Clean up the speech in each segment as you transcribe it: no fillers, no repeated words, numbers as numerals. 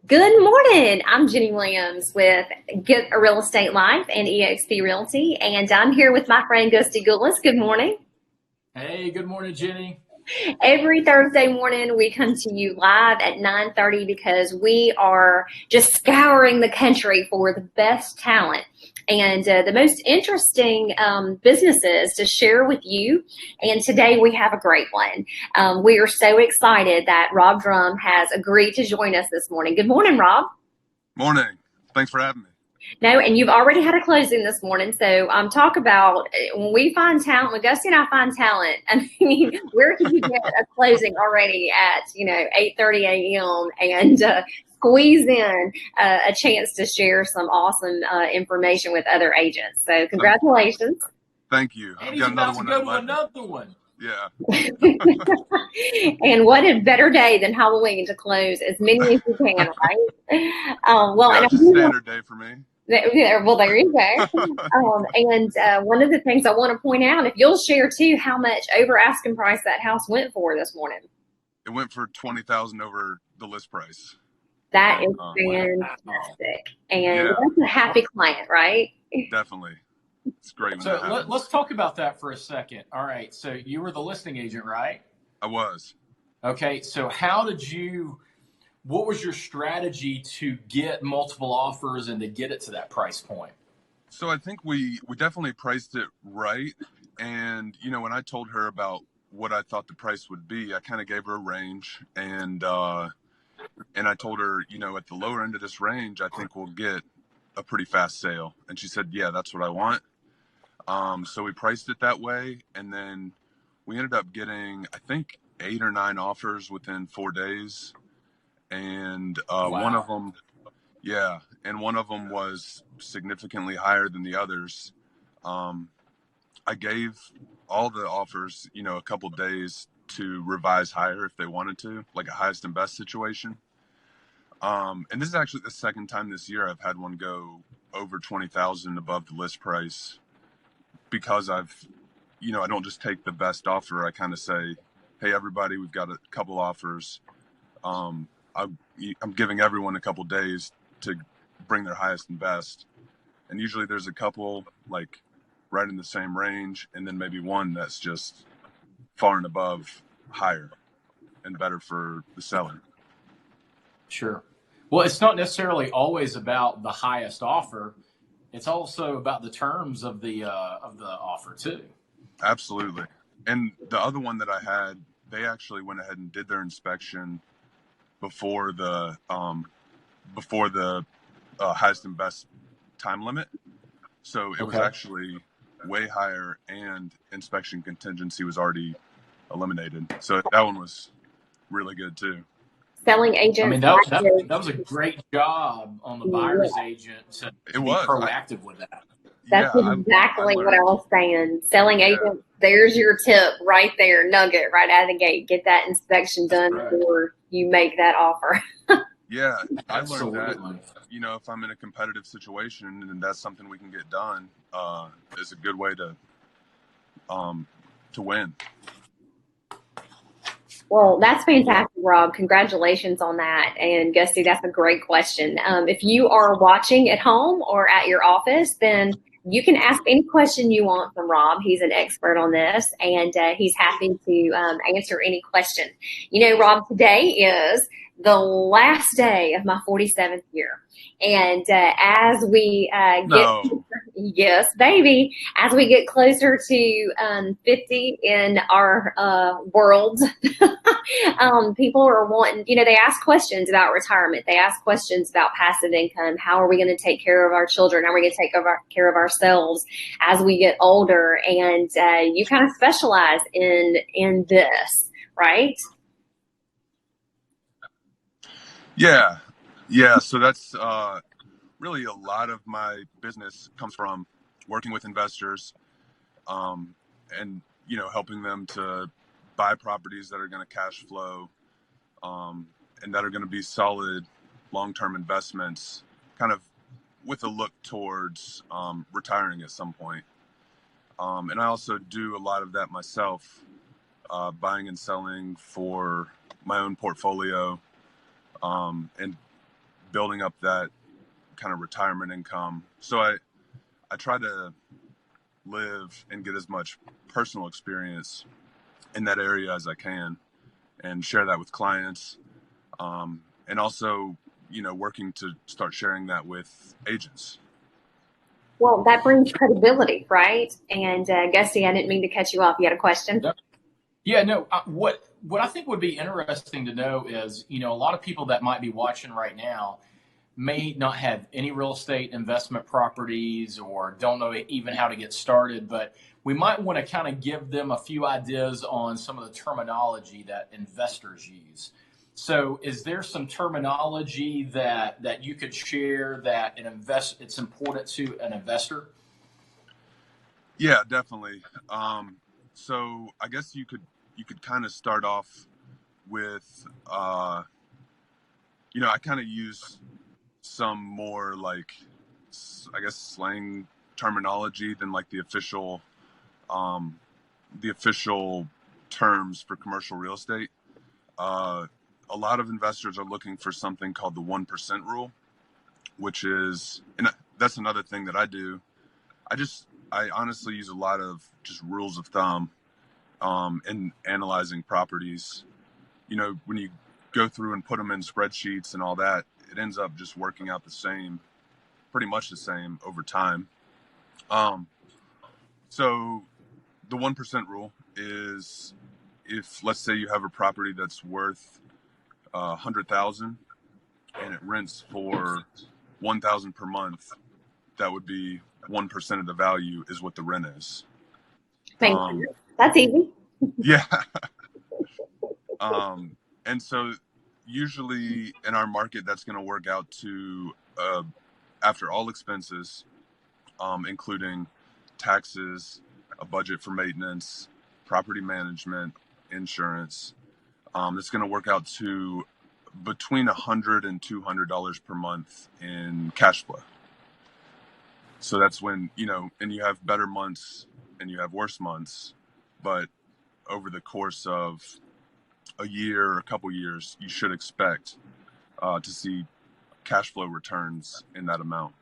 Good morning. I'm Jenny Williams with Get a Real Estate Life and EXP Realty, and I'm here with my friend Gusty. Good morning. Hey, good morning, Jenny. Every Thursday morning, we come to you live at 9:30 because we are just scouring the country for the best talent and the most interesting businesses to share with you. And today we have a great one. We are so excited that Rob Drum has agreed to join us this morning. Good morning, Rob. Morning. Thanks for having me. No, and you've already had a closing this morning. So talk about when we find talent, when Gusty and I find talent, I mean, where can you get a closing already at, 8:30 a.m. and squeeze in a chance to share some awesome information with other agents. So congratulations. Thank you. And he's about to go to another one. Yeah. And what a better day than Halloween to close as many as you can, right? Well, yeah, and just a standard day for me. Well, there you go. And one of the things I want to point out, if you'll share too, how much over asking price that house went for this morning. It went for $20,000 over the list price. That is fantastic, and that's a happy client, right? Definitely, it's great. So let's talk about that for a second. All right, so you were the listing agent, right? I was. Okay, so what was your strategy to get multiple offers and to get it to that price point? So I think we definitely priced it right. And, when I told her about what I thought the price would be, I kind of gave her a range. And I told her, at the lower end of this range, I think we'll get a pretty fast sale. And she said, yeah, that's what I want. So we priced it that way. And then we ended up getting, I think, 8 or 9 offers within 4 days. And one of them, one of them was significantly higher than the others. I gave all the offers, a couple days to revise higher if they wanted to, like a highest and best situation. And this is actually the second time this year I've had one go over 20,000 above the list price, because I've, I don't just take the best offer. I kind of say, hey, everybody, we've got a couple offers. I'm giving everyone a couple days to bring their highest and best. And usually there's a couple like right in the same range, and then maybe one that's just far and above higher and better for the seller. Sure. Well, it's not necessarily always about the highest offer. It's also about the terms of the offer too. Absolutely. And the other one that I had, they actually went ahead and did their inspection before the highest and best time limit. So it was actually way higher, and inspection contingency was already eliminated. So that one was really good too. Selling agents. I mean, that was a great job on the buyer's agent to be proactive with that. That's exactly what I was saying. Selling agents, there's your tip right there, nugget right out of the gate. Get that inspection done before you make that offer. Yeah, I learned that, if I'm in a competitive situation and that's something we can get done, is a good way to win. Well, that's fantastic, Rob. Congratulations on that. And Gusty, that's a great question. If you are watching at home or at your office, then you can ask any question you want from Rob. He's an expert on this, and he's happy to answer any question. Rob, today is the last day of my 47th year. And as we yes, baby, as we get closer to 50 in our world, people are wanting, they ask questions about retirement. They ask questions about passive income. How are we going to take care of our children? How are we going to take care of ourselves as we get older? And you kind of specialize in this, right? Yeah. So that's really a lot of my business comes from working with investors, and helping them to buy properties that are going to cash flow, and that are going to be solid long-term investments, kind of with a look towards retiring at some point. And I also do a lot of that myself, buying and selling for my own portfolio, and building up that kind of retirement income. So I try to live and get as much personal experience in that area as I can and share that with clients. And also, working to start sharing that with agents. Well, that brings credibility, right? And Gusty, I didn't mean to cut you off. You had a question? Yep. Yeah, no. What I think would be interesting to know is, a lot of people that might be watching right now may not have any real estate investment properties or don't know even how to get started, but we might want to kind of give them a few ideas on some of the terminology that investors use. So is there some terminology that you could share that it's important to an investor? Yeah, definitely. So I guess you could kind of start off with, I kind of use some more like, I guess, slang terminology than like the official terms for commercial real estate. A lot of investors are looking for something called the 1% rule, which is, and that's another thing that I do. I honestly use a lot of just rules of thumb in analyzing properties. When you go through and put them in spreadsheets and all that, it ends up just working out pretty much the same over time. So the 1% rule is, if let's say you have a property that's worth 100,000 and it rents for 1,000 per month, that would be 1% of the value is what the rent is. That's easy. Yeah. And so usually in our market, that's going to work out to, after all expenses, including taxes, a budget for maintenance, property management, insurance, it's going to work out to between $100 and $200 per month in cash flow. So that's when, and you have better months and you have worse months, but over the course of a year or a couple years, you should expect to see cash flow returns in that amount.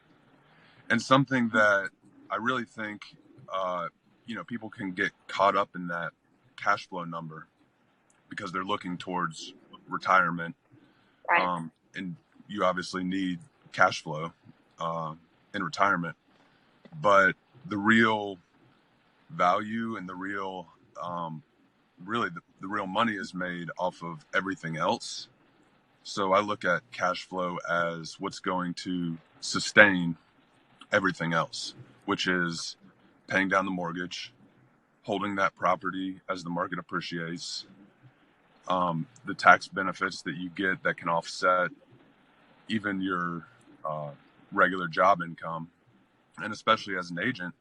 And something that I really think, people can get caught up in that cash flow number because they're looking towards retirement. Right. And you obviously need cash flow in retirement. But the real value and the real, really the real money is made off of everything else. So I look at cash flow as what's going to sustain everything else, which is paying down the mortgage, holding that property as the market appreciates, the tax benefits that you get that can offset even your regular job income. And especially as an agent,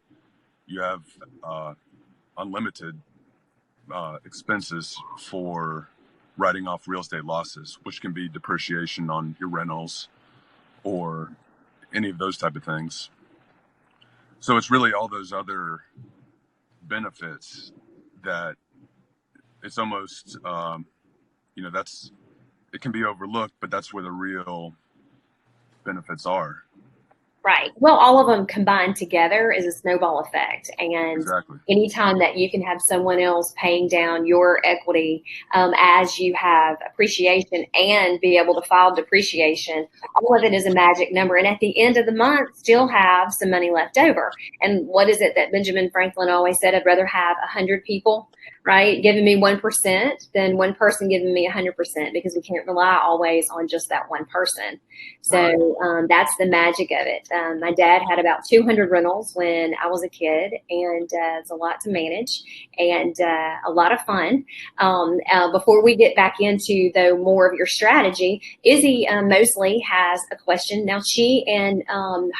you have unlimited expenses for writing off real estate losses, which can be depreciation on your rentals or any of those type of things. So it's really all those other benefits that it's almost, it can be overlooked, but that's where the real benefits are. Right. Well, all of them combined together is a snowball effect. And Exactly. anytime that you can have someone else paying down your equity as you have appreciation and be able to file depreciation, all of it is a magic number. And at the end of the month, still have some money left over. And what is it that Benjamin Franklin always said? I'd rather have 100 people, right, giving me 1% than one person giving me 100%, because we can't rely always on just that one person. So that's the magic of it. My dad had about 200 rentals when I was a kid, and it's a lot to manage and a lot of fun. Before we get back into, though, more of your strategy, Izzy Mosley has a question. Now, she and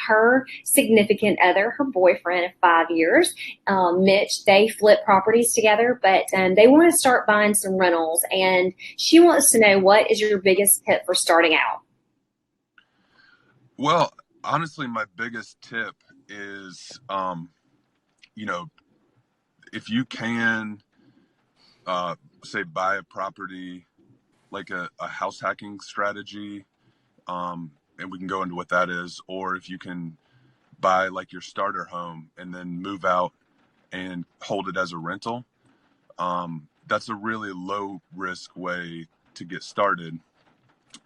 her significant other, her boyfriend of 5 years, Mitch, they flip properties together, but they want to start buying some rentals, and she wants to know, what is your biggest tip for starting out? Well, honestly, my biggest tip is, if you can, say, buy a property, like a house hacking strategy, and we can go into what that is, or if you can buy like your starter home and then move out and hold it as a rental. That's a really low risk way to get started.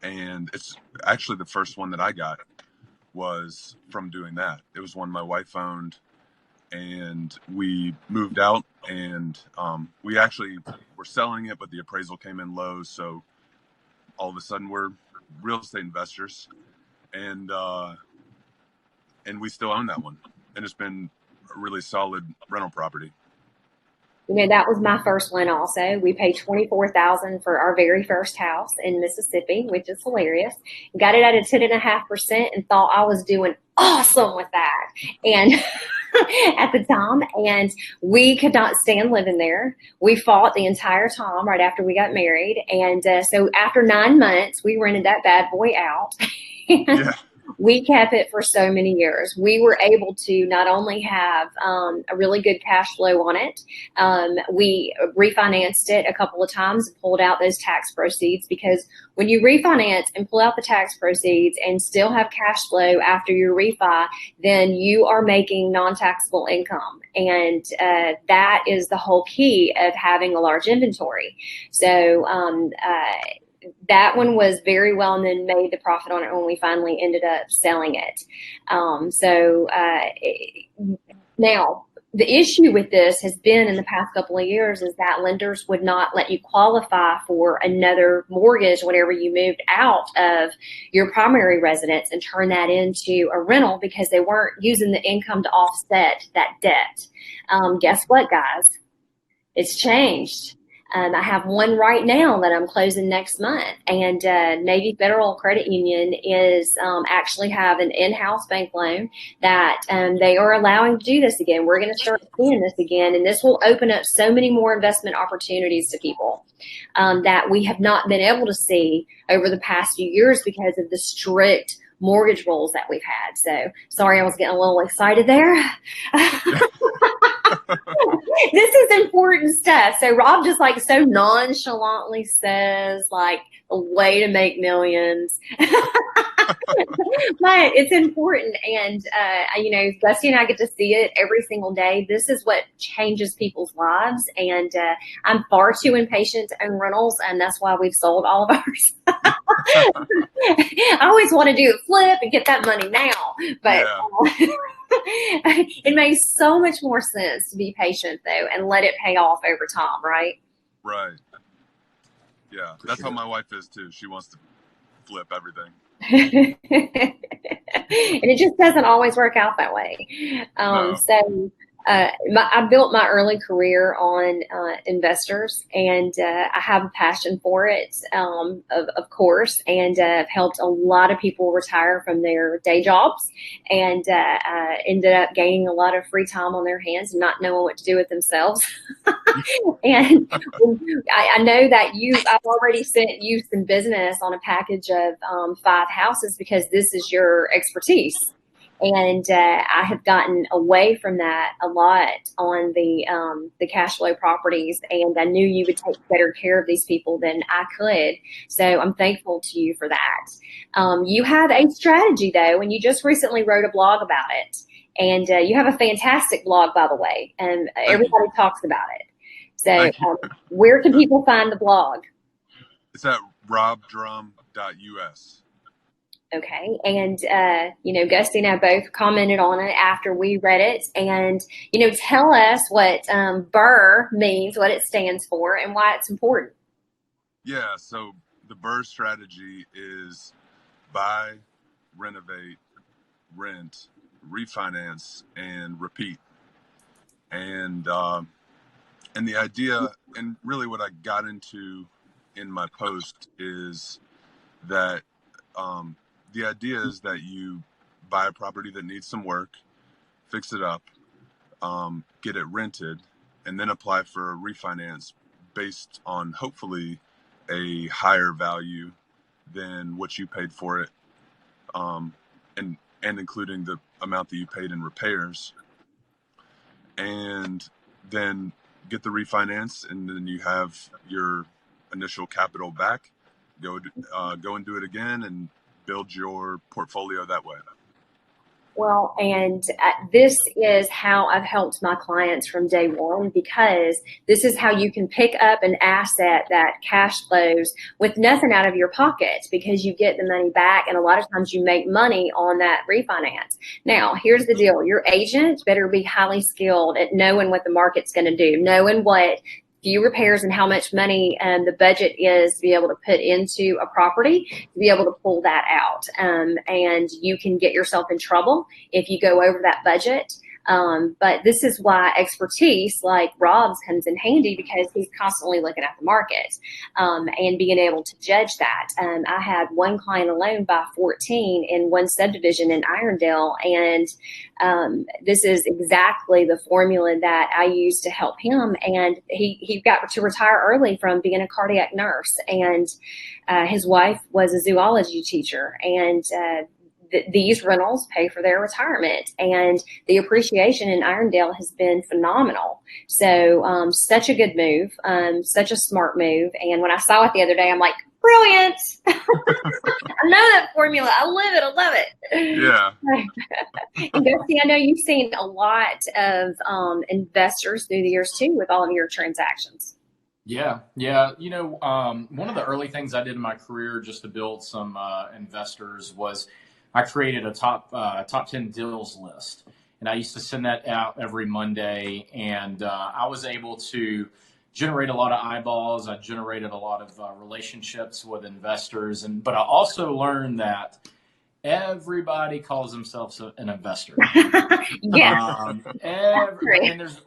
And it's actually the first one that I got was from doing that. It was one my wife owned, and we moved out, and we actually were selling it, but the appraisal came in low. So all of a sudden we're real estate investors, and we still own that one. And it's been a really solid rental property. That was my first one also. We paid $24,000 for our very first house in Mississippi, which is hilarious. Got it at a 10.5% and thought I was doing awesome with that. And at the time, and we could not stand living there. We fought the entire time right after we got married. And so after 9 months, we rented that bad boy out. Yeah. We kept it for so many years. We were able to not only have a really good cash flow on it, we refinanced it a couple of times and pulled out those tax proceeds, because when you refinance and pull out the tax proceeds and still have cash flow after your refi, then you are making non-taxable income. And that is the whole key of having a large inventory. So that one was very well, and then made the profit on it when we finally ended up selling it. Now, the issue with this has been in the past couple of years is that lenders would not let you qualify for another mortgage whenever you moved out of your primary residence and turn that into a rental, because they weren't using the income to offset that debt. Guess what, guys? It's changed. I have one right now that I'm closing next month, and Navy Federal Credit Union is actually have an in-house bank loan that they are allowing to do this again. We're going to start seeing this again, and this will open up so many more investment opportunities to people that we have not been able to see over the past few years because of the strict mortgage rules that we've had. So sorry, I was getting a little excited there. This is important stuff. So Rob just like so nonchalantly says like a way to make millions. But it's important. And, Gusty and I get to see it every single day. This is what changes people's lives. And I'm far too impatient to own rentals. And that's why we've sold all of ours. I always want to do a flip and get that money now. But it makes so much more sense to be patient, though, and let it pay off over time, right? Right. Yeah, that's how my wife is, too. She wants to flip everything. And it just doesn't always work out that way. No. So I built my early career on investors, and I have a passion for it, of course, and I've helped a lot of people retire from their day jobs, and ended up gaining a lot of free time on their hands and not knowing what to do with themselves. And I know that I've already sent you some business on a package of 5 houses because this is your expertise. And I have gotten away from that a lot on the cash flow properties, and I knew you would take better care of these people than I could. So I'm thankful to you for that. You have a strategy, though, and you just recently wrote a blog about it. And you have a fantastic blog, by the way, and everybody talks about it. So where can people find the blog? It's at robdrum.us. Okay. And, Gusty and I both commented on it after we read it. And, tell us what BRRRR means, what it stands for, and why it's important. Yeah. So the BRRRR strategy is buy, renovate, rent, refinance, and repeat. And the idea, and really what I got into in my post, is that the idea is that you buy a property that needs some work, fix it up, get it rented, and then apply for a refinance based on hopefully a higher value than what you paid for it, and including the amount that you paid in repairs, and then get the refinance, and then you have your initial capital back. Go and do it again, and build your portfolio that way. Well, and this is how I've helped my clients from day one, because this is how you can pick up an asset that cash flows with nothing out of your pocket, because you get the money back, and a lot of times you make money on that refinance. Now, here's the deal. Your agent better be highly skilled at knowing what the market's going to do, knowing what few repairs and how much money the budget is to be able to put into a property, to be able to pull that out. And you can get yourself in trouble if you go over that budget. But this is why expertise like Rob's comes in handy, because he's constantly looking at the market and being able to judge that. I had one client alone buy 14 in one subdivision in Irondale, and this is exactly the formula that I used to help him. And he got to retire early from being a cardiac nurse, and his wife was a zoology teacher, and these rentals pay for their retirement, and the appreciation in Irondale has been phenomenal. So such a good move, such a smart move. And when I saw it the other day, I'm like, brilliant. I know that formula. I live it. I love it. Yeah. And Gusty, I know you've seen a lot of investors through the years too with all of your transactions. Yeah. One of the early things I did in my career just to build some investors was I created a top 10 deals list, and I used to send that out every Monday, and I was able to generate a lot of eyeballs. I generated a lot of relationships with investors, but I also learned that everybody calls themselves an investor. Yes. And there's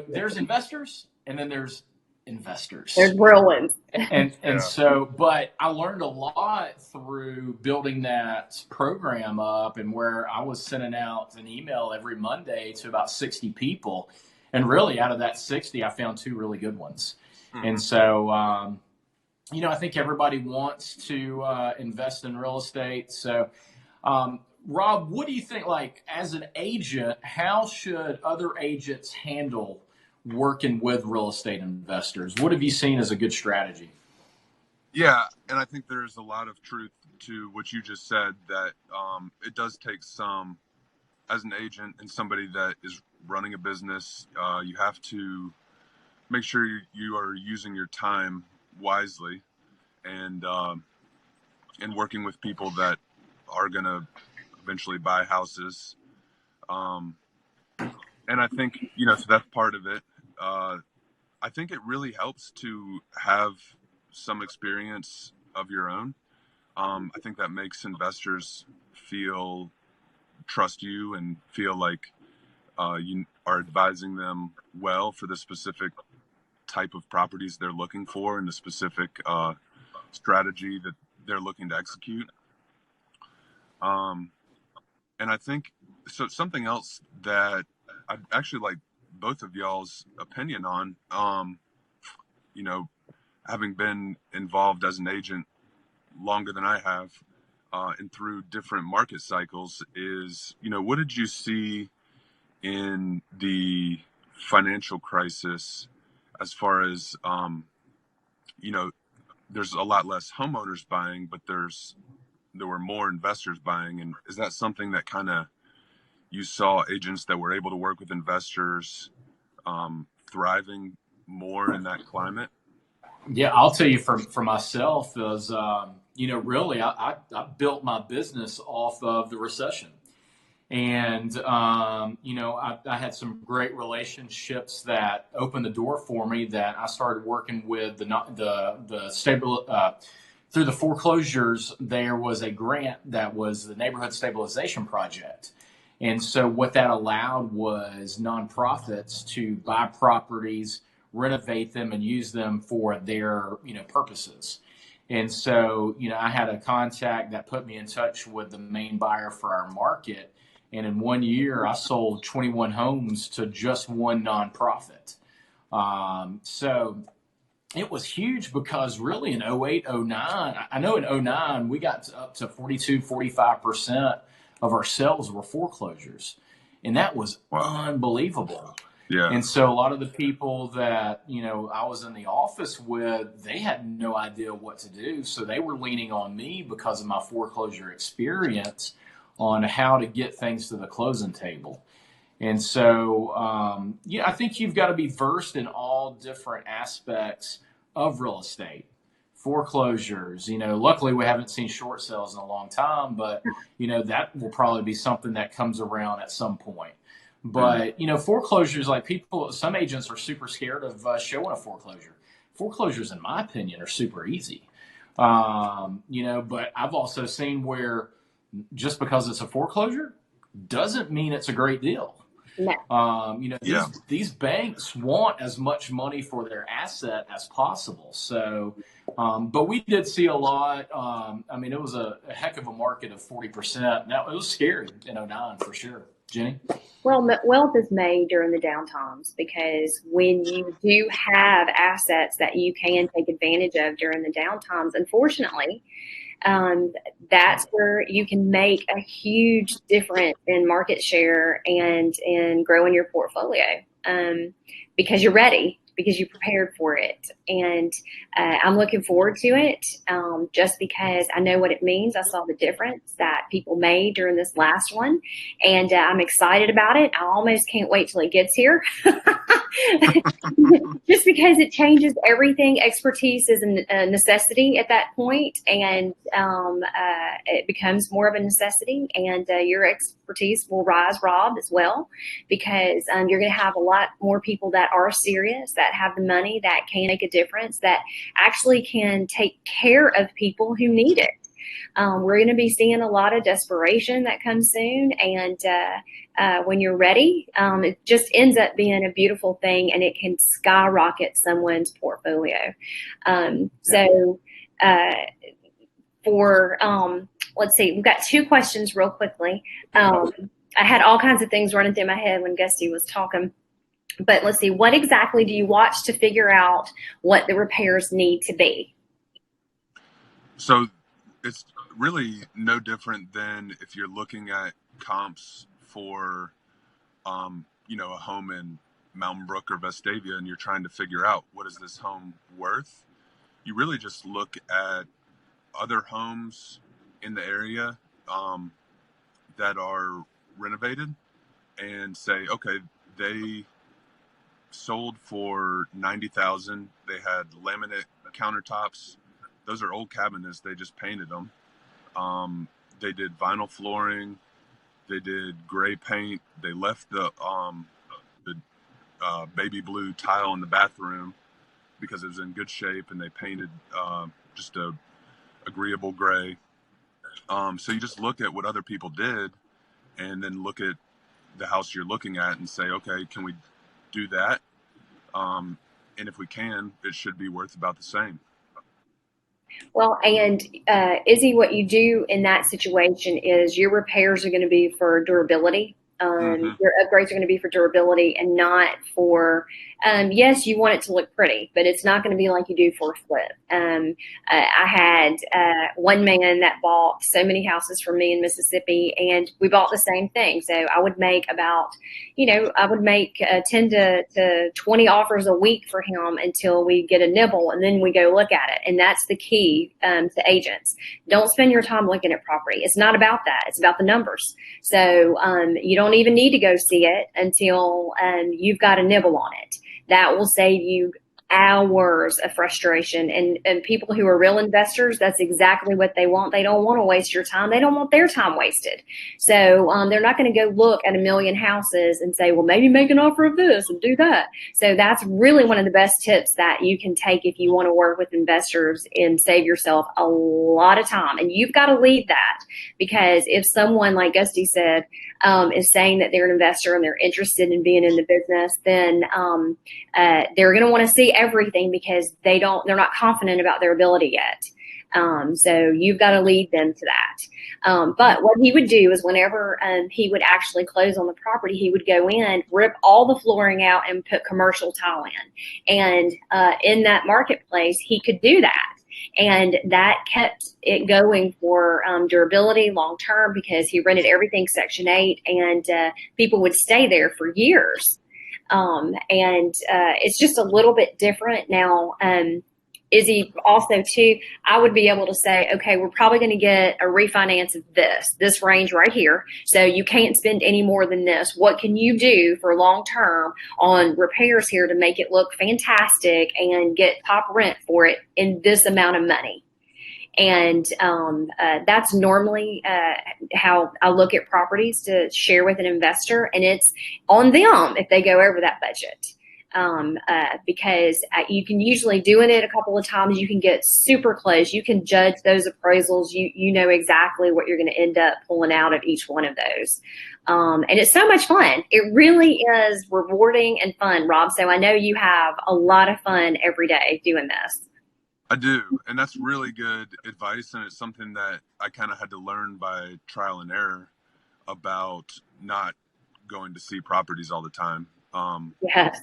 there's investors, and then there's investors. There's real ones. But I learned a lot through building that program up, and where I was sending out an email every Monday to about 60 people. And really out of that 60, I found 2 really good ones. Mm-hmm. And so, I think everybody wants to invest in real estate. So, Rob, what do you think, like as an agent, how should other agents handle working with real estate investors? What have you seen as a good strategy? Yeah, and I think there's a lot of truth to what you just said, that it does take some, as an agent and somebody that is running a business, you have to make sure you are using your time wisely, and working with people that are going to eventually buy houses. And I think, so that's part of it. I think it really helps to have some experience of your own. I think that makes investors trust you and feel like you are advising them well for the specific type of properties they're looking for and the specific strategy that they're looking to execute. And I think, so something else that I'd actually like both of y'all's opinion on, having been involved as an agent longer than I have, and through different market cycles, is, what did you see in the financial crisis as far as, there's a lot less homeowners buying, but there were more investors buying. And is that something that kind of you saw agents that were able to work with investors thriving more in that climate? Yeah, I'll tell you for myself is, really I built my business off of the recession. And, I had some great relationships that opened the door for me, that I started working with through the foreclosures. There was a grant that was the Neighborhood Stabilization Project. And so what that allowed was nonprofits to buy properties, renovate them, and use them for their, purposes. And so, I had a contact that put me in touch with the main buyer for our market. And in 1 year, I sold 21 homes to just one nonprofit. So it was huge, because really in 08, 09, I know in 09, we got up to 42, 45% of our sales were foreclosures. And that was unbelievable. Yeah. And so a lot of the people that, I was in the office with, they had no idea what to do. So they were leaning on me because of my foreclosure experience on how to get things to the closing table. And so, I think you've got to be versed in all different aspects of real estate. Foreclosures, luckily we haven't seen short sales in a long time, but, that will probably be something that comes around at some point. But, foreclosures, like some agents are super scared of showing a foreclosure. Foreclosures, in my opinion, are super easy. But I've also seen where just because it's a foreclosure doesn't mean it's a great deal. No. These banks want as much money for their asset as possible. So, but we did see a lot. It was a heck of a market of 40%. Now, it was scary in 2009 for sure. Genny? Well, wealth is made during the downtimes, because when you do have assets that you can take advantage of during the downtimes, unfortunately, that's where you can make a huge difference in market share and in growing your portfolio, because you're ready, because you prepared for it. And I'm looking forward to it, just because I know what it means. I saw the difference that people made during this last one, and I'm excited about it. I almost can't wait till it gets here. Just because it changes everything. Expertise is a necessity at that point, and it becomes more of a necessity, and your expertise will rise, Rob, as well, because you're going to have a lot more people that are serious, that have the money, that can make a difference, that actually can take care of people who need it. We're going to be seeing a lot of desperation that comes soon, and when you're ready, it just ends up being a beautiful thing, and it can skyrocket someone's portfolio. Let's see, we've got 2 questions real quickly. I had all kinds of things running through my head when Gusty was talking. But let's see, what exactly do you watch to figure out what the repairs need to be? So it's really no different than if you're looking at comps for, a home in Mountain Brook or Vestavia, and you're trying to figure out what is this home worth. You really just look at other homes in the area that are renovated and say, okay, they sold for $90,000. They had laminate countertops. Those are old cabinets. They just painted them. They did vinyl flooring. They did gray paint. They left the baby blue tile in the bathroom because it was in good shape, and they painted just a agreeable gray. So you just look at what other people did, and then look at the house you're looking at and say, okay, can we do that? And if we can, it should be worth about the same. Well, and Izzy, what you do in that situation is your repairs are going to be for durability. Your upgrades are going to be for durability and not for, yes, you want it to look pretty, but it's not going to be like you do for a flip. I had one man that bought so many houses from me in Mississippi, and we bought the same thing. So I would make about, 10 to 20 offers a week for him until we get a nibble, and then we go look at it. And that's the key to agents. Don't spend your time looking at property. It's not about that. It's about the numbers. So you don't even need to go see it until you've got a nibble on it. That will save you hours of frustration. And people who are real investors, that's exactly what they want. They don't want to waste your time. They don't want their time wasted. So they're not going to go look at a million houses and say, well, maybe make an offer of this and do that. So that's really one of the best tips that you can take if you want to work with investors and save yourself a lot of time. And you've got to lead that, because if someone, like Gusty said, is saying that they're an investor and they're interested in being in the business, then they're going to want to see everything, because they're not confident about their ability yet. So you've got to lead them to that. But what he would do is whenever he would actually close on the property, he would go in, rip all the flooring out, and put commercial tile in. And in that marketplace, he could do that. And that kept it going for durability long term, because he rented everything Section 8, and people would stay there for years. And it's just a little bit different now. Izzy, also too, I would be able to say, okay, we're probably going to get a refinance of this range right here. So you can't spend any more than this. What can you do for long term on repairs here to make it look fantastic and get top rent for it in this amount of money? And that's normally how I look at properties to share with an investor, and it's on them if they go over that budget. Because you can usually doing it a couple of times, you can get super close. You can judge those appraisals. You know exactly what you're going to end up pulling out of each one of those. And it's so much fun. It really is rewarding and fun, Rob. So I know you have a lot of fun every day doing this. I do, and that's really good advice, and it's something that I kind of had to learn by trial and error about not going to see properties all the time. Yes.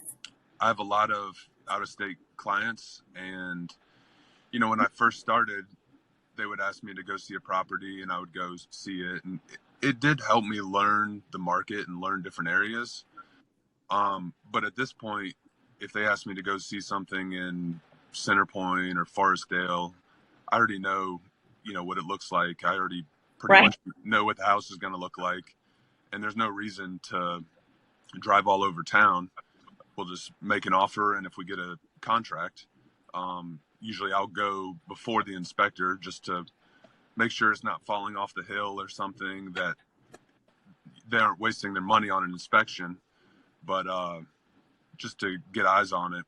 I have a lot of out-of-state clients, and when I first started, they would ask me to go see a property, and I would go see it, and it did help me learn the market and learn different areas. But at this point, if they ask me to go see something in Center Point or Forestdale, I already know, what it looks like. I already pretty much know what the house is going to look like, and there's no reason to drive all over town. We'll just make an offer, and if we get a contract, usually I'll go before the inspector just to make sure it's not falling off the hill or something, that they aren't wasting their money on an inspection, but just to get eyes on it.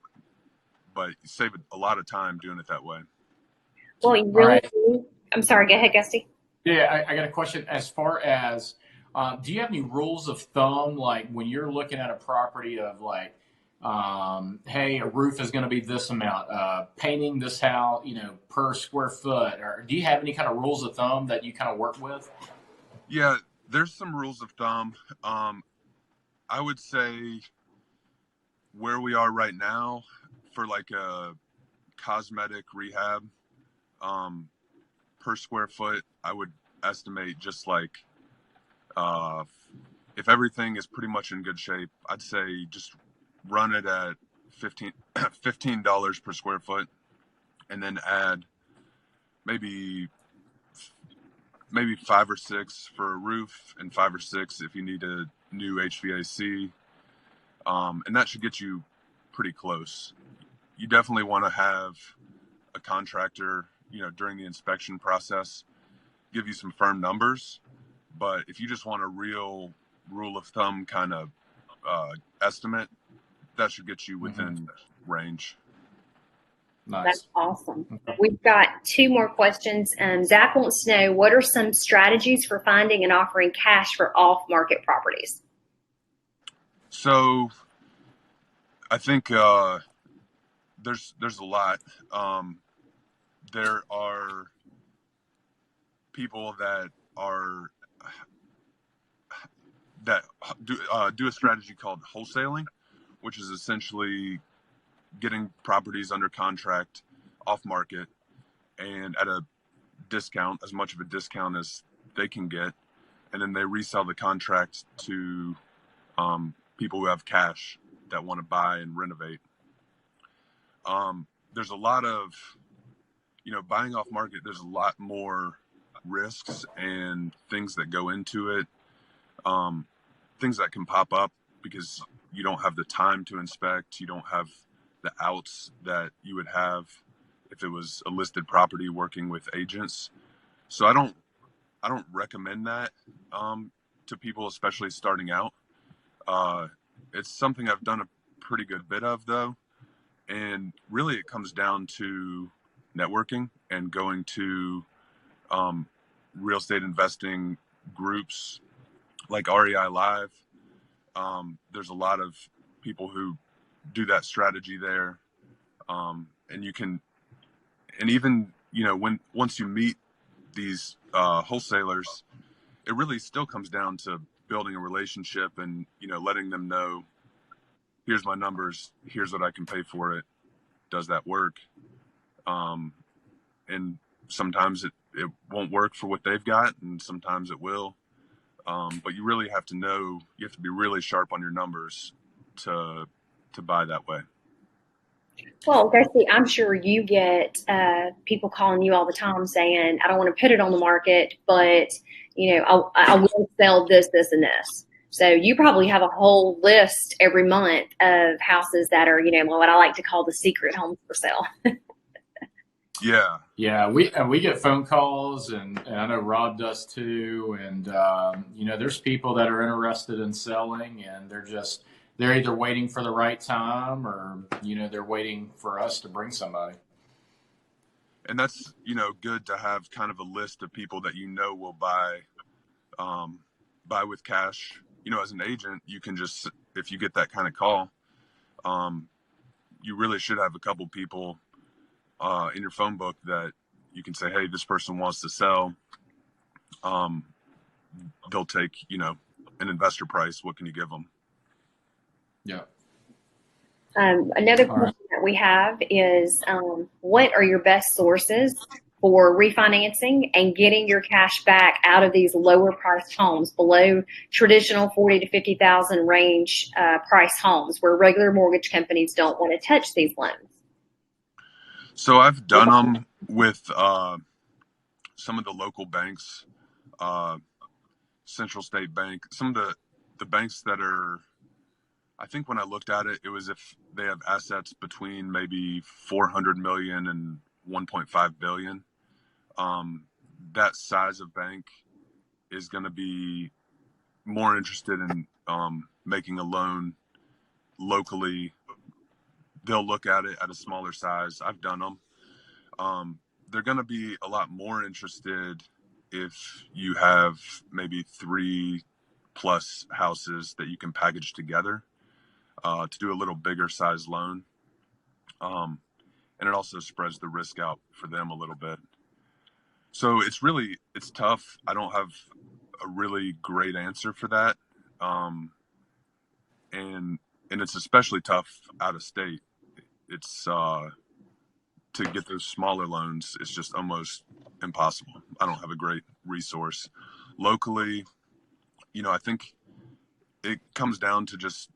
But you save a lot of time doing it that way. Well, you really do. I'm sorry, go ahead, Gusty. Yeah, I got a question. As far as, do you have any rules of thumb, like when you're looking at a property of like, hey, a roof is going to be this amount, painting this house, per square foot, or do you have any kind of rules of thumb that you kind of work with? Yeah, there's some rules of thumb. I would say where we are right now for like a cosmetic rehab, per square foot, I would estimate just like, if everything is pretty much in good shape, I'd say just run it at $15 per square foot, and then add maybe 5 or 6 for a roof, and 5 or 6 if you need a new HVAC. And that should get you pretty close. You definitely want to have a contractor, during the inspection process, give you some firm numbers. But if you just want a real rule of thumb kind of estimate, that should get you within range. Nice. That's awesome. We've got 2 more questions. Zach wants to know, what are some strategies for finding and offering cash for off-market properties? So I think there's a lot. There are people that do a strategy called wholesaling, which is essentially getting properties under contract off market and at a discount, as much of a discount as they can get, and then they resell the contract to people who have cash that want to buy and renovate. There's a lot of, buying off market, there's a lot more risks and things that go into it, things that can pop up because you don't have the time to inspect, you don't have the outs that you would have if it was a listed property working with agents. So I don't recommend that to people, especially starting out. It's something I've done a pretty good bit of, though, and really it comes down to networking and going to real estate investing groups like REI Live. There's a lot of people who do that strategy there, and you can, and even once you meet these wholesalers, it really still comes down to building a relationship and letting them know, here's my numbers, here's what I can pay for it, does that work? And sometimes it won't work for what they've got, and sometimes it will. But you really have to know, you have to be really sharp on your numbers to buy that way. Well, Gusty, I'm sure you get people calling you all the time saying, I don't want to put it on the market, but I will sell this, this, and this. So you probably have a whole list every month of houses that are, what I like to call the secret homes for sale. Yeah. Yeah, we get phone calls, and I know Rob does too. And there's people that are interested in selling, and they're either waiting for the right time, or they're waiting for us to bring somebody. And that's good to have kind of a list of people that will buy with cash. As an agent, you can just, if you get that kind of call, you really should have a couple people in your phone book that you can say, hey, this person wants to sell. They'll take, an investor price. What can you give them? Yeah. Another question that we have is, what are your best sources for refinancing and getting your cash back out of these lower priced homes below traditional 40 to 50,000 range price homes where regular mortgage companies don't want to touch these loans? So I've done them with some of the local banks, Central State Bank, some of the banks that are, I think when I looked at it, it was if they have assets between maybe 400 million and 1.5 billion. That size of bank is going to be more interested in making a loan locally. They'll look at it at a smaller size. I've done them. They're going to be a lot more interested if you have maybe 3+ houses that you can package together to do a little bigger size loan. And it also spreads the risk out for them a little bit. So it's tough. I don't have a really great answer for that. And it's especially tough out of state. It's to get those smaller loans, it's just almost impossible. I don't have a great resource. Locally, I think it comes down to just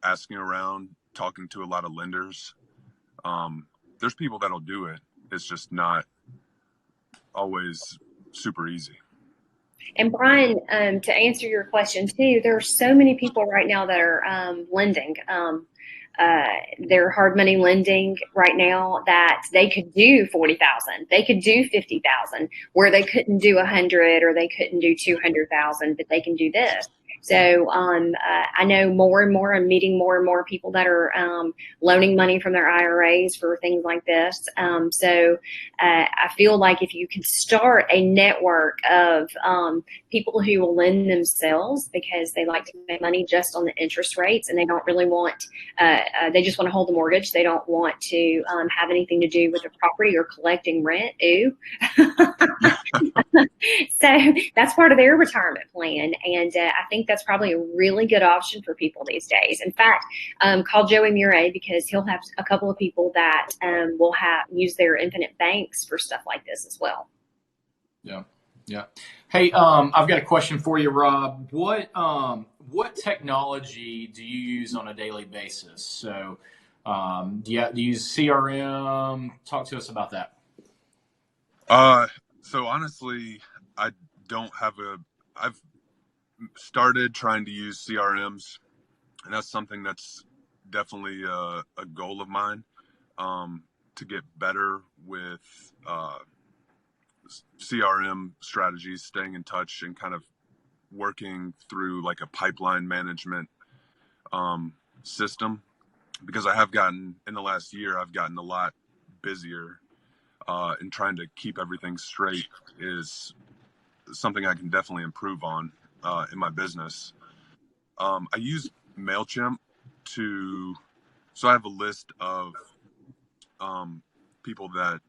asking around, talking to a lot of lenders. There's people that'll do it. It's just not always super easy. And Brian, to answer your question too, there are so many people right now that are lending. They're hard money lending right now that they could do 40,000, they could do 50,000, where they couldn't do 100 or they couldn't do 200,000, but they can do this. So I know more and more, I'm meeting more and more people that are loaning money from their IRAs for things like this. So I feel like if you can start a network of people who will lend themselves because they like to make money just on the interest rates, and they don't really want, they just want to hold the mortgage. They don't want to have anything to do with the property or collecting rent. Ooh. So that's part of their retirement plan. And I think that's probably a really good option for people these days. In fact, call Joey Murray, because he'll have a couple of people that will use their infinite banks for stuff like this as well. Yeah. Yeah. Hey, I've got a question for you, Rob. What technology do you use on a daily basis? So, do you use CRM? Talk to us about that. So honestly, I don't have I've started trying to use CRMs, and that's something that's definitely a goal of mine, to get better with CRM strategies, staying in touch and kind of working through like a pipeline management system, because I have gotten, in the last year, I've gotten a lot busier, and trying to keep everything straight is something I can definitely improve on in my business. I use MailChimp so I have a list of people that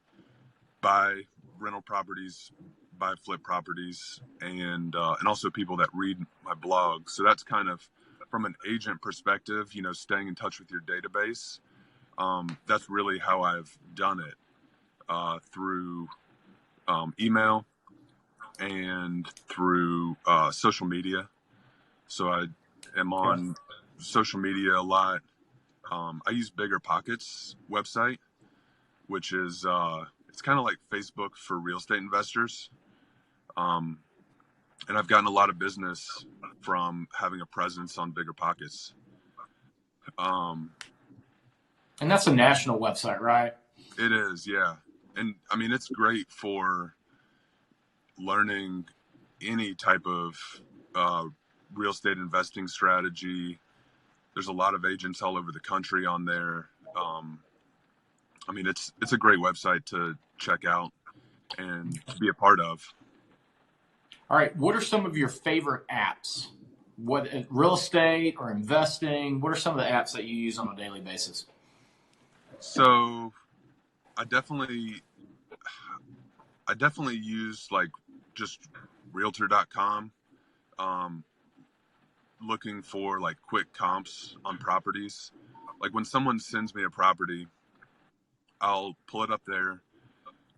buy rental properties, buy flip properties, and also people that read my blog. So that's kind of, from an agent perspective, staying in touch with your database. That's really how I've done it, through email and through social media. So I am on social media a lot. I use Bigger Pockets website, which is it's kind of like Facebook for real estate investors. And I've gotten a lot of business from having a presence on Bigger Pockets. And that's a national website, right? It is, yeah. And I mean, it's great for learning any type of real estate investing strategy. There's a lot of agents all over the country on there. I mean, it's a great website to check out and be a part of. All right. What are some of your favorite apps? What real estate or investing? What are some of the apps that you use on a daily basis? So I definitely use like just realtor.com, looking for like quick comps on properties. Like when someone sends me a property, I'll pull it up there,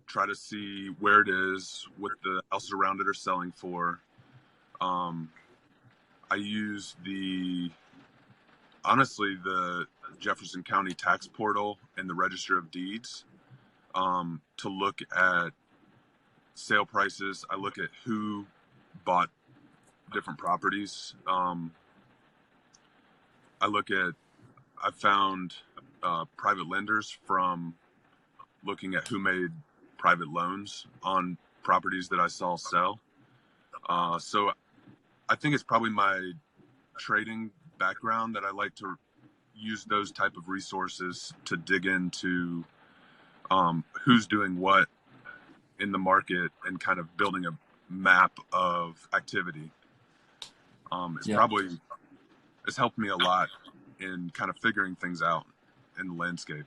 try to see where it is, what the houses around it are selling for. I use honestly the Jefferson County Tax Portal and the Register of Deeds to look at sale prices. I look at who bought different properties. I found private lenders from looking at who made private loans on properties that I saw sell. So I think it's probably my trading background that I like to use those type of resources to dig into who's doing what in the market and kind of building a map of activity. It's helped me a lot in kind of figuring things out in the landscape.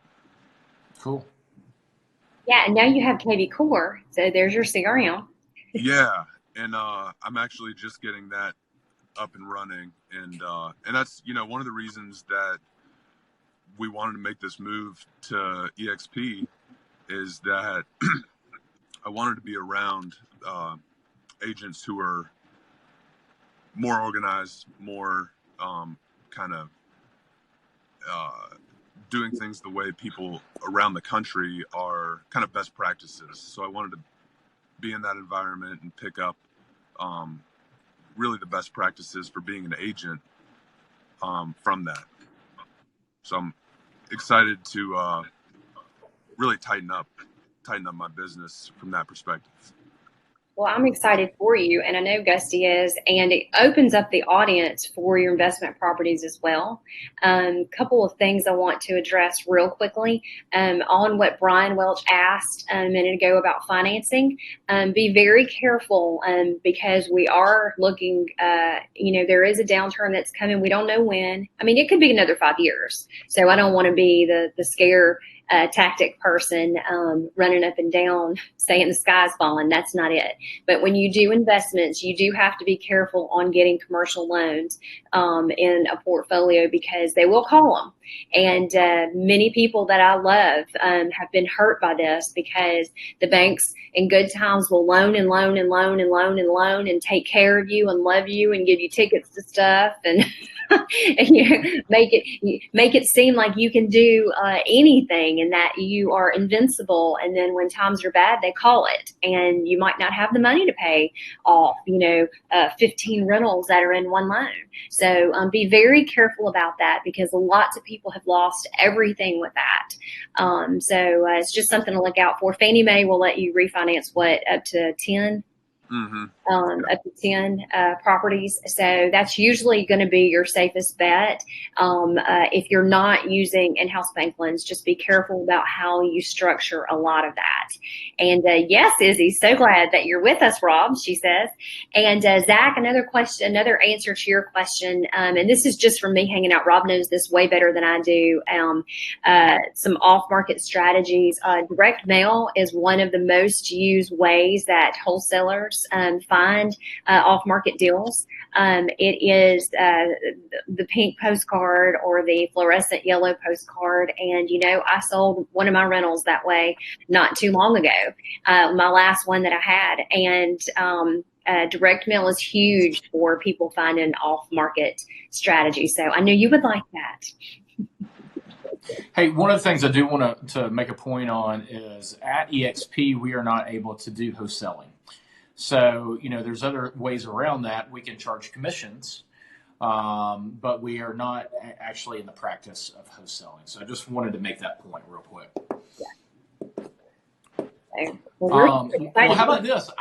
Cool. Yeah, and now you have KV Core, so there's your CRM. Yeah, and I'm actually just getting that up and running, and that's one of the reasons that we wanted to make this move to EXP is that I wanted to be around agents who are more organized, more kind of doing things the way people around the country are kind of best practices. So I wanted to be in that environment and pick up really the best practices for being an agent from that. So I'm excited to really tighten up my business from that perspective. Well, I'm excited for you, and I know Gusty is, and it opens up the audience for your investment properties as well. Couple of things I want to address real quickly on what Brian Welch asked a minute ago about financing. Be very careful because we are looking, there is a downturn that's coming. We don't know when. I mean, it could be another 5 years. So I don't want to be the scare tactic person running up and down saying the sky's falling. That's not it. But when you do investments, you do have to be careful on getting commercial loans in a portfolio because they will call them. And many people that I love have been hurt by this because the banks in good times will loan and loan and loan and loan and loan and take care of you and love you and give you tickets to stuff and and make it seem like you can do anything and that you are invincible. And then when times are bad, they call it, and you might not have the money to pay off, 15 rentals that are in one loan. So be very careful about that because lots of people have lost everything with that. So it's just something to look out for. Fannie Mae will let you refinance up to 10. Up to 10 properties. So that's usually going to be your safest bet. If you're not using in-house bank loans, just be careful about how you structure a lot of that. And yes, Izzy, so glad that you're with us, Rob, she says. And Zach, another answer to your question. And this is just from me hanging out. Rob knows this way better than I do. Some off-market strategies. Direct mail is one of the most used ways that wholesalers find off-market deals. It is the pink postcard or the fluorescent yellow postcard. And, I sold one of my rentals that way not too long ago, my last one that I had. And direct mail is huge for people finding off-market strategies. So I knew you would like that. Hey, one of the things I do want to make a point on is at EXP, we are not able to do wholesaling. So, there's other ways around that. We can charge commissions, but we are not actually in the practice of wholesaling. So I just wanted to make that point real quick. Well, how about this?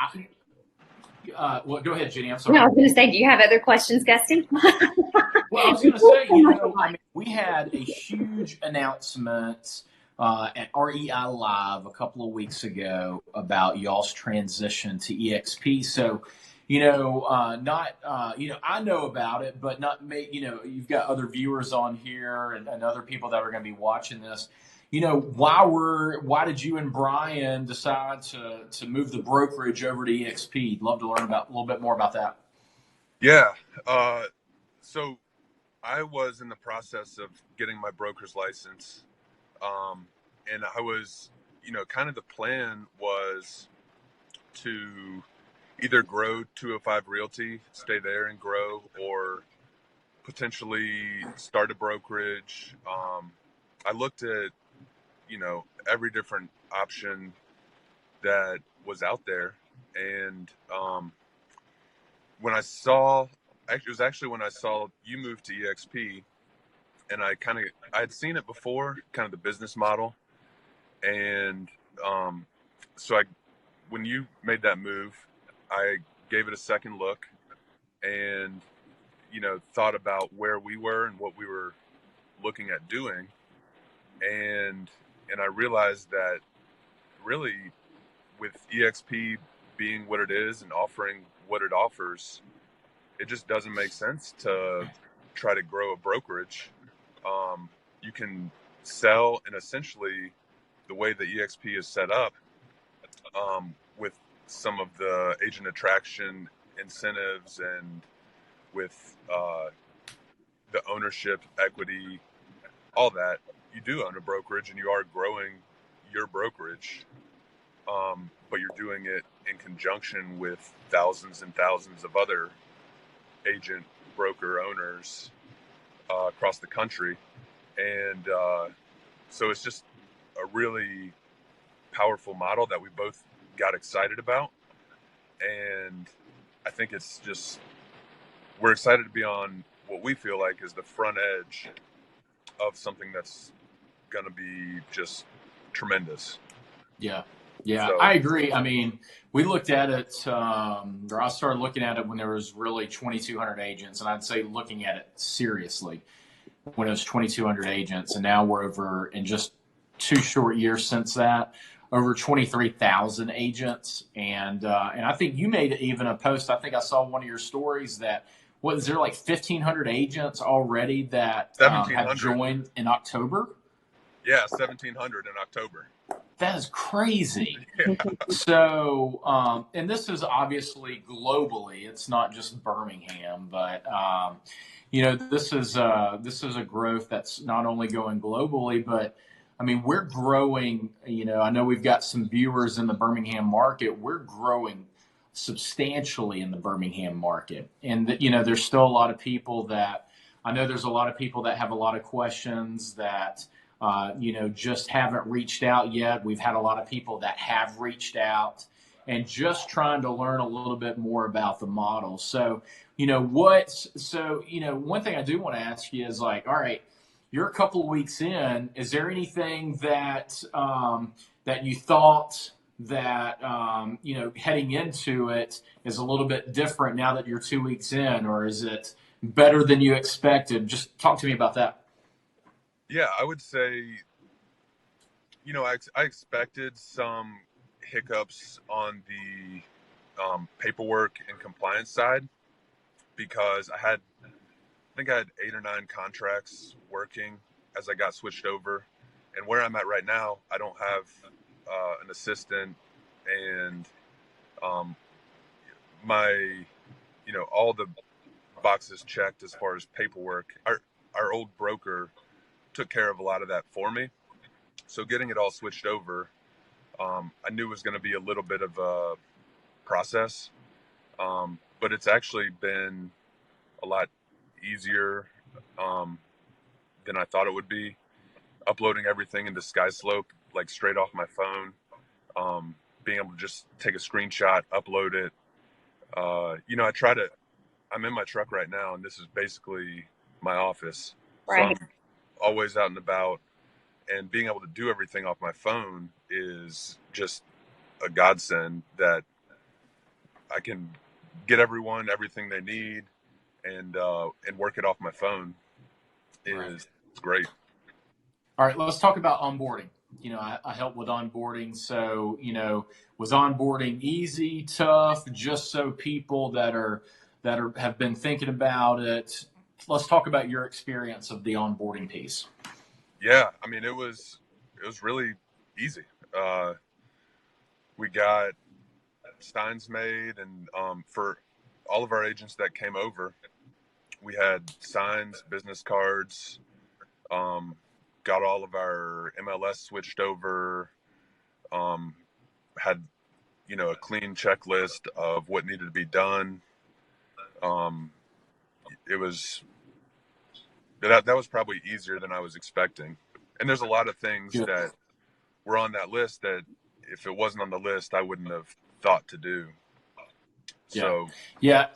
Well, go ahead, Jenny. I'm sorry. No, I was going to say, do you have other questions, Gusty? Well, I was going to say, we had a huge announcement at REI Live a couple of weeks ago about y'all's transition to EXP. So, I know about it, but not me. You've got other viewers on here and other people that are going to be watching this. Why did you and Brian decide to move the brokerage over to EXP? Love to learn a little bit more about that. Yeah. So I was in the process of getting my broker's license. And I was, kind of the plan was to either grow 205 Realty, stay there and grow, or potentially start a brokerage. I looked at, every different option that was out there. And when I saw, it was actually when I saw you move to EXP, and I had seen it before, kind of the business model. And so when you made that move, I gave it a second look and, thought about where we were and what we were looking at doing. And I realized that really with EXP being what it is and offering what it offers, it just doesn't make sense to try to grow a brokerage. You can sell, and essentially the way that EXP is set up, with some of the agent attraction incentives and with the ownership equity, all that, you do own a brokerage and you are growing your brokerage, but you're doing it in conjunction with thousands and thousands of other agent broker owners across the country. And so it's just a really powerful model that we both got excited about. And I think it's just, we're excited to be on what we feel like is the front edge of something that's going to be just tremendous. Yeah. So, I agree. I mean, we looked at it, or I started looking at it when there was really 2,200 agents, and I'd say looking at it seriously when it was 2,200 agents, and now we're over, in just 2 short years since that, over 23,000 agents. And I think you made even a post. I think I saw one of your stories that, what is there, like 1,500 agents already that have joined in October? Yeah, 1,700 in October. That is crazy. Yeah. So, and this is obviously globally. It's not just Birmingham, but this is a growth that's not only going globally, but I mean, we're growing. I know we've got some viewers in the Birmingham market. We're growing substantially in the Birmingham market, and there's still a lot of people that I know. There's a lot of people that have a lot of questions that. Just haven't reached out yet. We've had a lot of people that have reached out and just trying to learn a little bit more about the model. So, one thing I do want to ask you is like, all right, you're a couple of weeks in. Is there anything that that you thought that heading into it is a little bit different now that you're 2 weeks in, or is it better than you expected? Just talk to me about that. Yeah, I would say, I expected some hiccups on the paperwork and compliance side because I think I had 8 or 9 contracts working as I got switched over. And where I'm at right now, I don't have an assistant, and my, all the boxes checked as far as paperwork. Our old broker took care of a lot of that for me. So getting it all switched over, I knew it was going to be a little bit of a process. But it's actually been a lot easier than I thought it would be. Uploading everything into SkySlope, like straight off my phone, being able to just take a screenshot, upload it. I'm in my truck right now, and this is basically my office. So Right. I'm always out and about, and being able to do everything off my phone is just a godsend that I can get everyone everything they need and work it off my phone is great. All right, let's talk about onboarding. I help with onboarding. So, was onboarding easy, tough, just so people that have been thinking about it? Let's talk about your experience of the onboarding piece. Yeah, I mean, it was really easy. We got signs made, and for all of our agents that came over, we had signs, business cards, got all of our MLS switched over, had a clean checklist of what needed to be done. It was that was probably easier than I was expecting. And there's a lot of things Good. that were on that list that if it wasn't on the list, I wouldn't have thought to do. So yeah.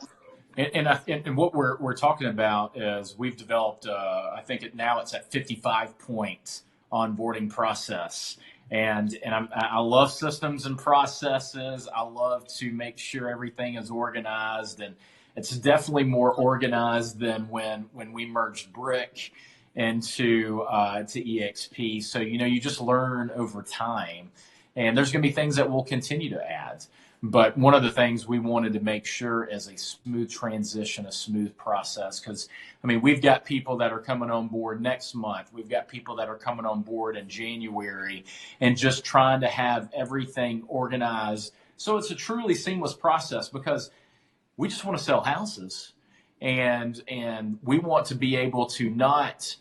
And what we're talking about is we've developed, I think now it's at 55 point onboarding process. And I love systems and processes. I love to make sure everything is organized, and it's definitely more organized than when we merged Brick into to EXP. So you just learn over time, and there's going to be things that we'll continue to add. But one of the things we wanted to make sure is a smooth transition, a smooth process. Because, we've got people that are coming on board next month. We've got people that are coming on board in January, and just trying to have everything organized so it's a truly seamless process, because we just want to sell houses. And we want to be able to not,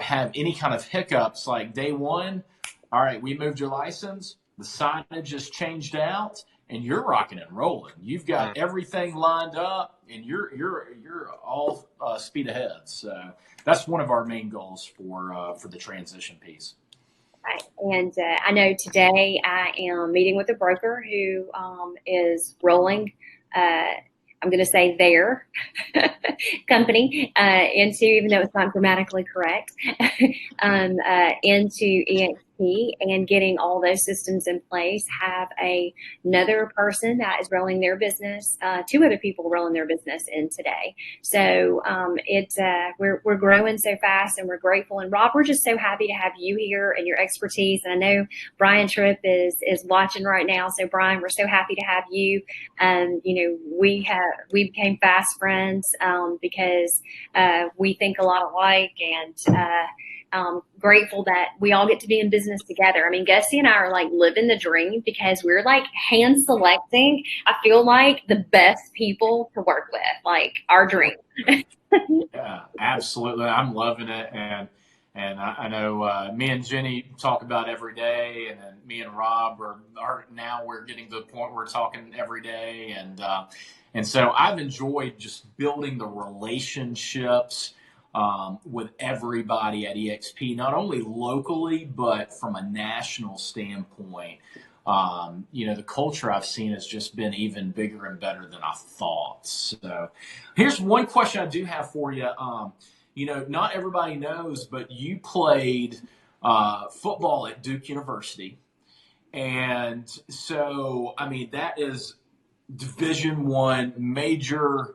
have any kind of hiccups like day one. All right, we moved your license. The signage is changed out, and you're rocking and rolling. You've got everything lined up, and you're all speed ahead. So that's one of our main goals for the transition piece. Right. And I know today I am meeting with a broker who is rolling. I'm going to say their company into, even though it's not grammatically correct, into EXP, and getting all those systems in place. Have another person that is rolling their business, two other people rolling their business in today. So we're growing so fast, and we're grateful. And Rob, we're just so happy to have you here and your expertise. And I know Brian Tripp is watching right now. So Brian, we're so happy to have you. We became fast friends because we think a lot alike, and grateful that we all get to be in business together. Gusty and I are like living the dream, because we're like hand selecting, I feel like, the best people to work with, like our dream. Yeah, absolutely. I'm loving it. And I know me and Genny talk about every day, and then me and Rob are now we're getting to the point where we're talking every day. And so I've enjoyed just building the relationships with everybody at EXP, not only locally, but from a national standpoint. The culture I've seen has just been even bigger and better than I thought. So here's one question I do have for you. Not everybody knows, but you played football at Duke University. And so, that is Division I, major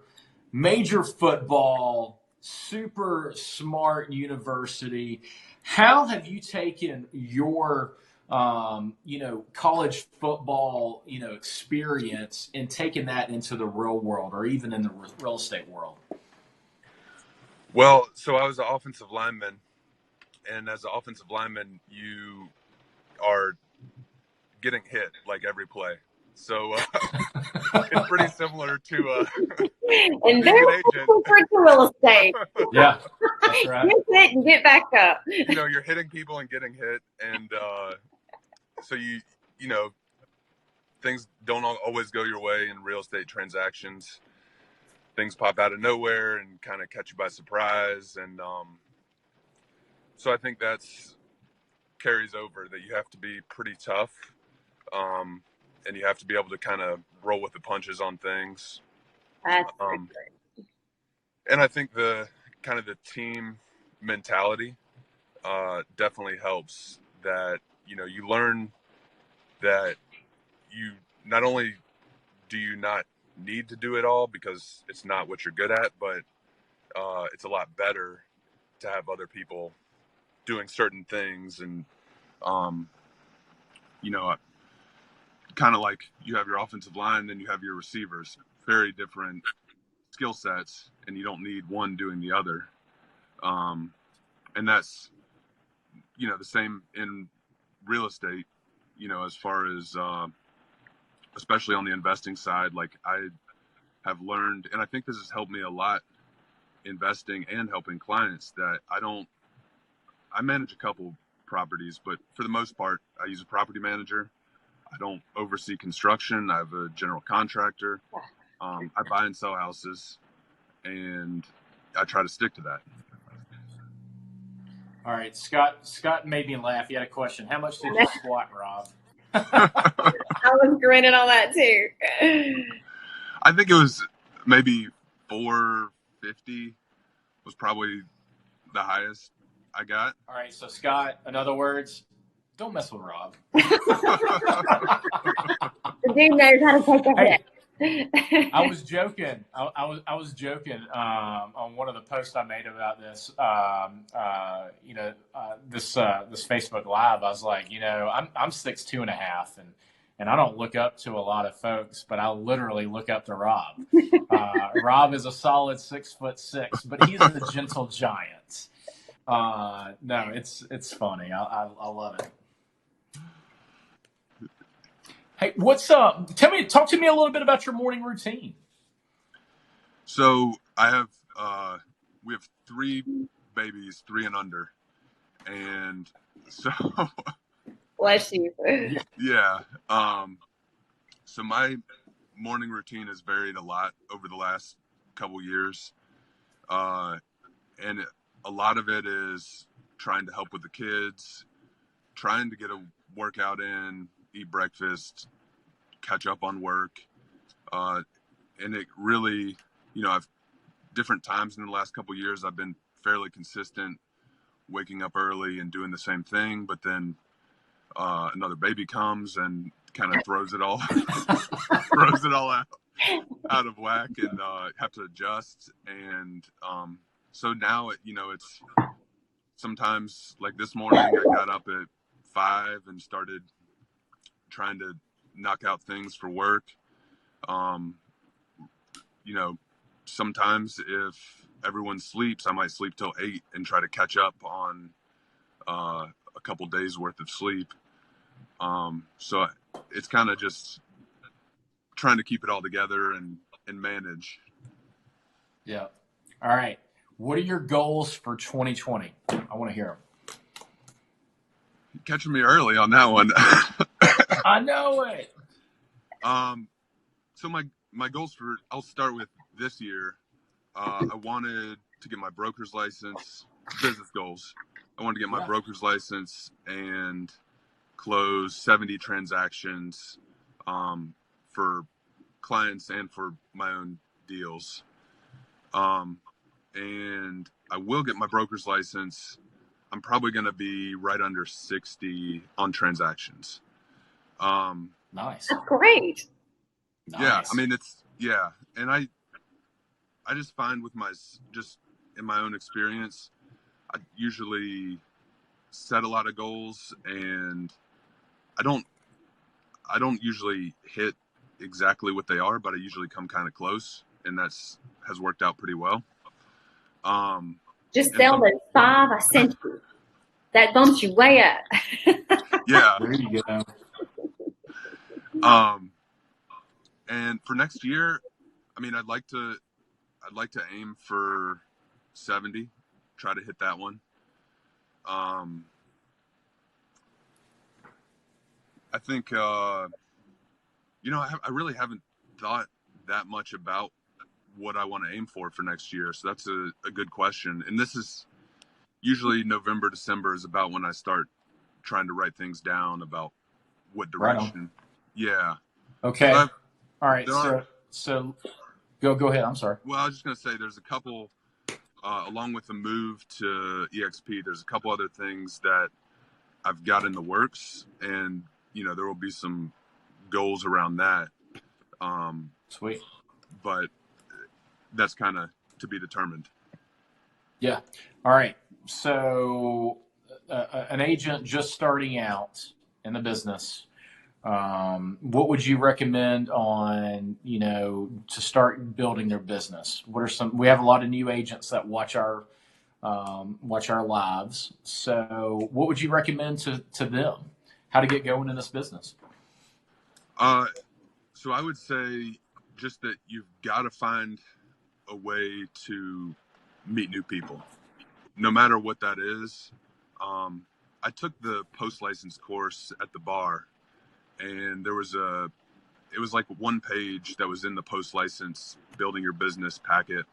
football, super smart university. How have you taken your college football, experience, and taken that into the real world, or even in the real estate world? Well, so I was an offensive lineman, and as an offensive lineman, you are getting hit like every play. So it's pretty similar to and being an agent. For real estate. Yeah, that's right. Get hit and get back up. You're hitting people and getting hit, and so things don't always go your way in real estate transactions. Things pop out of nowhere and kind of catch you by surprise. And so I think that's carries over, that you have to be pretty tough, and you have to be able to kind of roll with the punches on things. That's And I think the kind of the team mentality definitely helps. That you learn that you not only do you not need to do it all because it's not what you're good at, but it's a lot better to have other people doing certain things. And kind of like you have your offensive line, then you have your receivers, very different skill sets, and you don't need one doing the other. And that's the same in real estate, as far as especially on the investing side. Like, I have learned, and I think this has helped me a lot investing and helping clients, that I manage a couple properties, but for the most part, I use a property manager. I don't oversee construction. I have a general contractor. I buy and sell houses, and I try to stick to that. All right, Scott made me laugh. He had a question. How much did you squat, Rob? I was grinning on that too. I think it was maybe 450 was probably the highest I got. All right, so Scott, in other words, don't mess with Rob. The dude knows how to take a hit. I was joking. I was joking on one of the posts I made about this. This Facebook Live. I was like, I'm 6'2.5", and I don't look up to a lot of folks, but I literally look up to Rob. Rob is a solid 6'6", but he's a gentle giant. No, it's funny. I love it. Hey, what's up? Talk to me a little bit about your morning routine. So we have 3 babies, 3 and under, and so Bless you. yeah. So my morning routine has varied a lot over the last couple years, and a lot of it is trying to help with the kids, trying to get a workout in, eat breakfast, catch up on work. And it really, I've different times in the last couple of years, I've been fairly consistent, waking up early and doing the same thing. But then another baby comes and kind of throws it all out of whack, and have to adjust. And so now, it's sometimes, like this morning, I got up at 5 and started trying to knock out things for work. Sometimes if everyone sleeps, I might sleep till 8 and try to catch up on a couple days worth of sleep. So it's kind of just trying to keep it all together and manage. Yeah. All right. What are your goals for 2020? I want to hear them. Catching me early on that one. I know it. So my goals I'll start with this year. I wanted to get my broker's license, business goals. I wanted to get my broker's license and close 70 transactions for clients and for my own deals. And I will get my broker's license. I'm probably going to be right under 60 on transactions. Nice. That's great. Yeah, I mean, and I just find with just in my own experience, I usually set a lot of goals, and I don't usually hit exactly what they are, but I usually come kind of close, and has worked out pretty well. Just sell those 5 I sent you. That bumps you way up. Yeah. There you go. And for next year, I mean, I'd like to aim for 70, try to hit that one. I think I really haven't thought that much about what I want to aim for next year. So that's a good question. And this is usually November, December is about when I start trying to write things down about what Right direction. on. Yeah. Okay. So all right. So go ahead. I'm sorry. Well, I was just going to say there's a couple, along with the move to EXP, there's a couple other things that I've got in the works, and, there will be some goals around that. Sweet. But that's kind of to be determined. Yeah. All right. So an agent just starting out in the business, what would you recommend on, to start building their business? We have a lot of new agents that watch our lives. So what would you recommend to them, how to get going in this business? So I would say just that you've got to find a way to meet new people, no matter what that is. I took the post-license course at the bar, and it was like one page that was in the post-license building your business packet.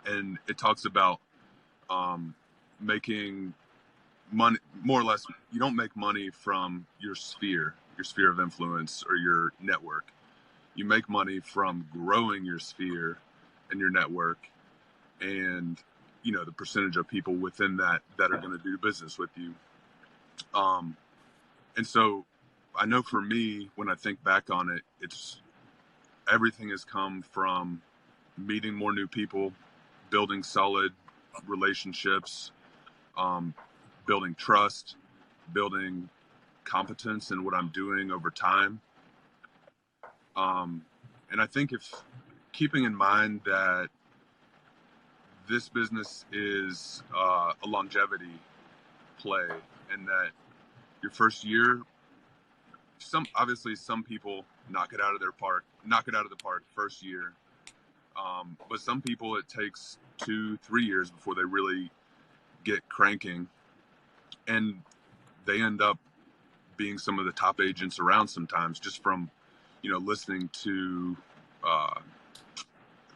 And it talks about making money, more or less. You don't make money from your sphere of influence or your network. You make money from growing your sphere and your network, and the percentage of people within that are going to do business with you. And so I know for me, when I think back on it, it's everything has come from meeting more new people, building solid relationships, building trust, building competence in what I'm doing over time. And I think if keeping in mind that this business is a longevity play, and that your first year, some people knock it out of the park first year. But some people, it takes 2-3 years before they really get cranking, and they end up being some of the top agents around sometimes, just from, listening to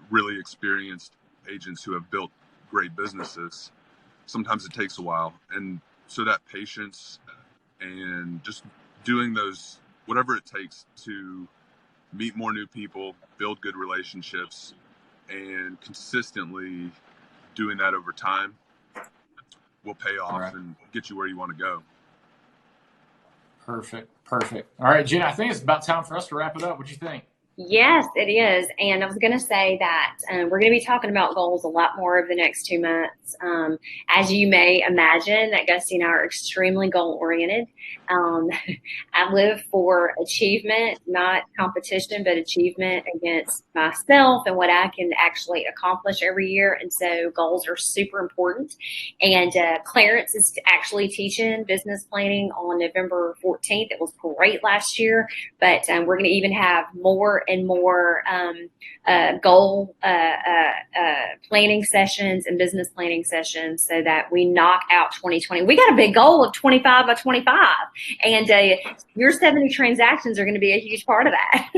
really experienced agents who have built great businesses. Sometimes it takes a while. And so that patience and just doing those, whatever it takes to meet more new people, build good relationships, and consistently doing that over time will pay off and get you where you want to go. Perfect. All right, Jen, I think it's about time for us to wrap it up. What do you think? Yes, it is. And I was going to say that we're going to be talking about goals a lot more over the next 2 months. As you may imagine, that Gusty and I are extremely goal-oriented. I live for achievement, not competition, but achievement against myself and what I can actually accomplish every year. And so goals are super important. And Clarence is actually teaching business planning on November 14th. It was great last year, but we're going to even have more and more goal planning sessions and business planning sessions so that we knock out 2020. We got a big goal of 25 by 25, and your 70 transactions are going to be a huge part of that.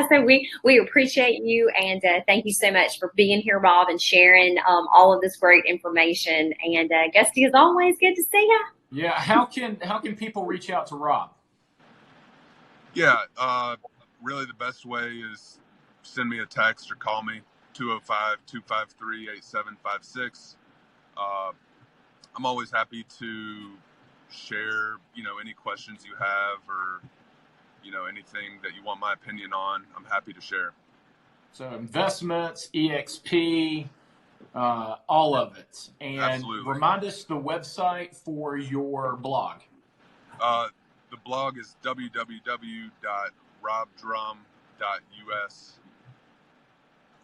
So we appreciate you, and thank you so much for being here, Rob, and sharing all of this great information. And Gusty, as always, good to see you. Yeah, how can people reach out to Rob? Yeah, really the best way is send me a text or call me, 205-253-8756. I'm always happy to share, any questions you have or, anything that you want my opinion on. I'm happy to share. So investments, EXP, all of it. And absolutely. Remind us the website for your blog. The blog is www.robdrum.us.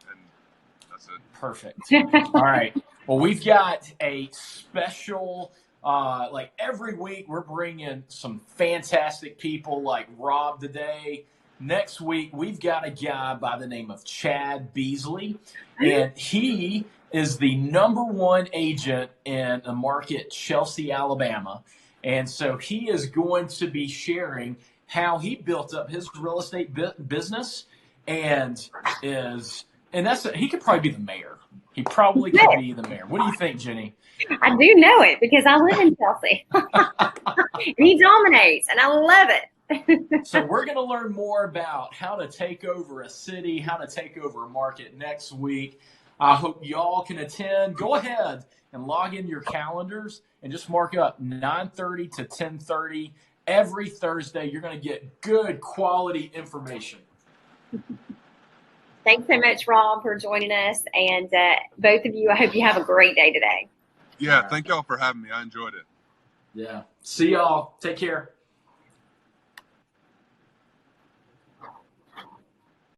And that's it. Perfect. All right. Well, we've got a special, like every week we're bringing some fantastic people like Rob today. Next week, we've got a guy by the name of Chad Beasley, and he is the #1 agent in the market, Chelsea, Alabama. And so he is going to be sharing how he built up his real estate business and he could probably be the mayor. He probably could be the mayor. What do you think, Genny? I do know it because I live in Chelsea. He dominates, and I love it. So we're going to learn more about how to take over a city, how to take over a market next week. I hope y'all can attend. Go ahead and log in your calendars and just mark up 9:30 to 10:30 every Thursday. You're going to get good quality information. Thanks so much, Rob, for joining us. And both of you, I hope you have a great day today. Yeah, thank y'all for having me. I enjoyed it. Yeah. See y'all. Take care.